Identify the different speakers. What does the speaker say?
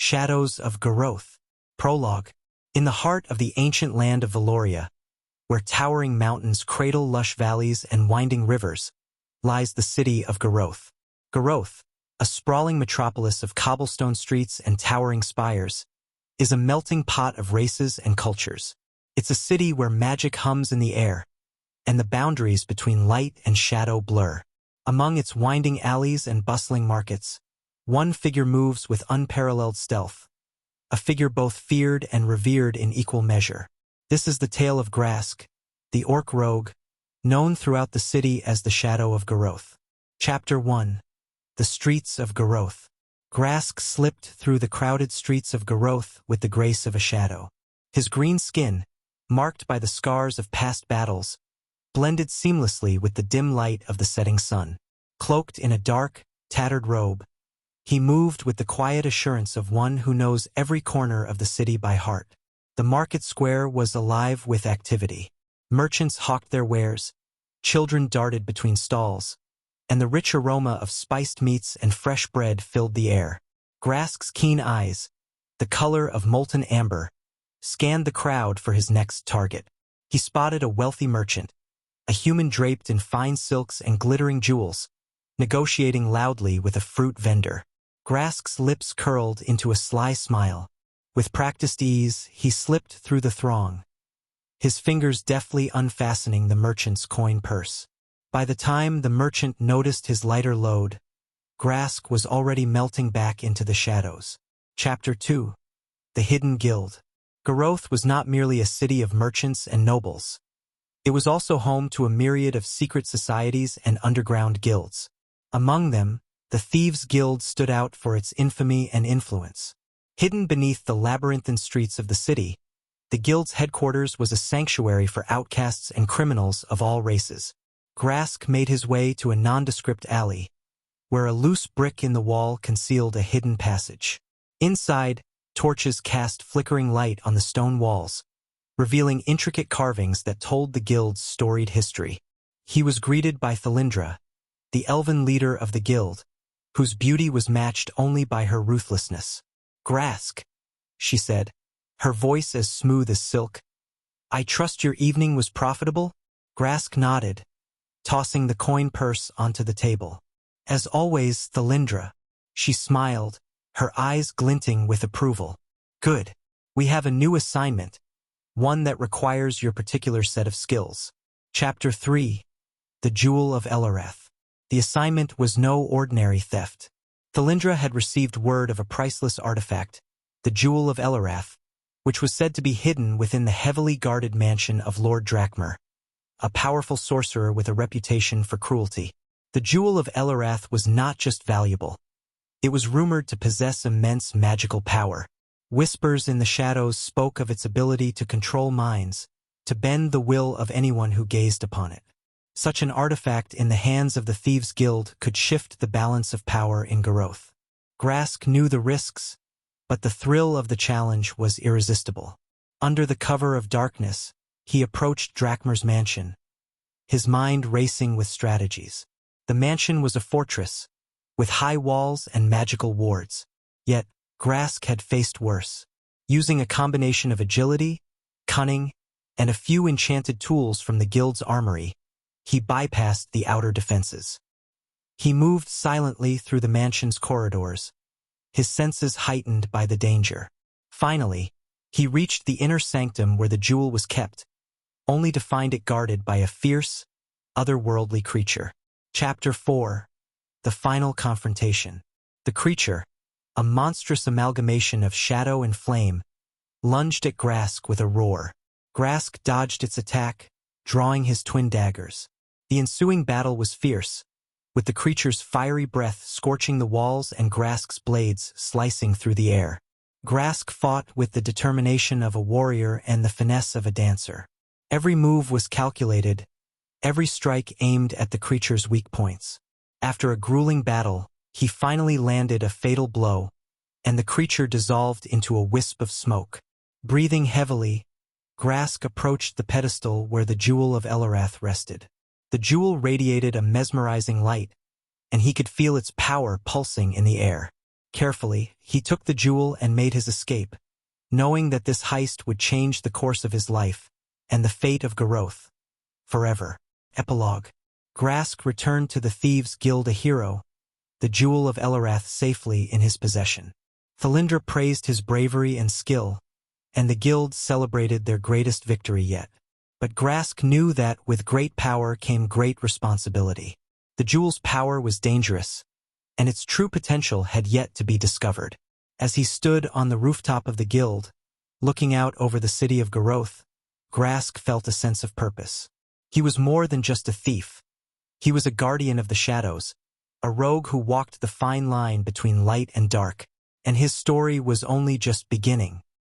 Speaker 1: Shadows of Goroth. Prologue. In the heart of the ancient land of Valoria, where towering mountains cradle lush valleys and winding rivers, lies the city of Goroth. Goroth, a sprawling metropolis of cobblestone streets and towering spires, is a melting pot of races and cultures. It's a city where magic hums in the air, and the boundaries between light and shadow blur. Among its winding alleys and bustling markets, one figure moves with unparalleled stealth, a figure both feared and revered in equal measure. This is the tale of Grask, the orc rogue, known throughout the city as the Shadow of Goroth. Chapter 1. The Streets of Goroth. Grask slipped through the crowded streets of Goroth with the grace of a shadow. His green skin, marked by the scars of past battles, blended seamlessly with the dim light of the setting sun. Cloaked in a dark, tattered robe, he moved with the quiet assurance of one who knows every corner of the city by heart. The market square was alive with activity. Merchants hawked their wares, children darted between stalls, and the rich aroma of spiced meats and fresh bread filled the air. Grask's keen eyes, the color of molten amber, scanned the crowd for his next target. He spotted a wealthy merchant, a human draped in fine silks and glittering jewels, negotiating loudly with a fruit vendor. Grask's lips curled into a sly smile. With practiced ease, he slipped through the throng, his fingers deftly unfastening the merchant's coin purse. By the time the merchant noticed his lighter load, Grask was already melting back into the shadows. Chapter 2. The Hidden Guild. Goroth was not merely a city of merchants and nobles. It was also home to a myriad of secret societies and underground guilds. Among them, the Thieves' Guild stood out for its infamy and influence. Hidden beneath the labyrinthine streets of the city, the guild's headquarters was a sanctuary for outcasts and criminals of all races. Grask made his way to a nondescript alley, where a loose brick in the wall concealed a hidden passage. Inside, torches cast flickering light on the stone walls, revealing intricate carvings that told the guild's storied history. He was greeted by Thalindra, the elven leader of the guild, whose beauty was matched only by her ruthlessness. "Grask," she said, her voice as smooth as silk. "I trust your evening was profitable?" Grask nodded, tossing the coin purse onto the table. "As always, Thalindra." She smiled, her eyes glinting with approval. "Good. We have a new assignment, one that requires your particular set of skills." Chapter 3. The Jewel of Elarath. The assignment was no ordinary theft. Thalindra had received word of a priceless artifact, the Jewel of Elarath, which was said to be hidden within the heavily guarded mansion of Lord Drakmer, a powerful sorcerer with a reputation for cruelty. The Jewel of Elarath was not just valuable. It was rumored to possess immense magical power. Whispers in the shadows spoke of its ability to control minds, to bend the will of anyone who gazed upon it. Such an artifact in the hands of the Thieves' Guild could shift the balance of power in Goroth. Grask knew the risks, but the thrill of the challenge was irresistible. Under the cover of darkness, he approached Drakmer's mansion, his mind racing with strategies. The mansion was a fortress, with high walls and magical wards. Yet, Grask had faced worse. Using a combination of agility, cunning, and a few enchanted tools from the guild's armory, he bypassed the outer defenses. He moved silently through the mansion's corridors, his senses heightened by the danger. Finally, he reached the inner sanctum where the jewel was kept, only to find it guarded by a fierce, otherworldly creature. Chapter 4. The Final Confrontation. The creature, a monstrous amalgamation of shadow and flame, lunged at Grask with a roar. Grask dodged its attack, drawing his twin daggers. The ensuing battle was fierce, with the creature's fiery breath scorching the walls and Grask's blades slicing through the air. Grask fought with the determination of a warrior and the finesse of a dancer. Every move was calculated, every strike aimed at the creature's weak points. After a grueling battle, he finally landed a fatal blow, and the creature dissolved into a wisp of smoke. Breathing heavily, Grask approached the pedestal where the Jewel of Elarath rested. The jewel radiated a mesmerizing light, and he could feel its power pulsing in the air. Carefully, he took the jewel and made his escape, knowing that this heist would change the course of his life and the fate of Goroth forever. Epilogue. Grask returned to the Thieves' Guild a hero, the jewel of Elarath safely in his possession. Thalindra praised his bravery and skill, and the guild celebrated their greatest victory yet. But Grask knew that with great power came great responsibility. The jewel's power was dangerous, and its true potential had yet to be discovered. As he stood on the rooftop of the guild, looking out over the city of Goroth, Grask felt a sense of purpose. He was more than just a thief. He was a guardian of the shadows, a rogue who walked the fine line between light and dark, and his story was only just beginning.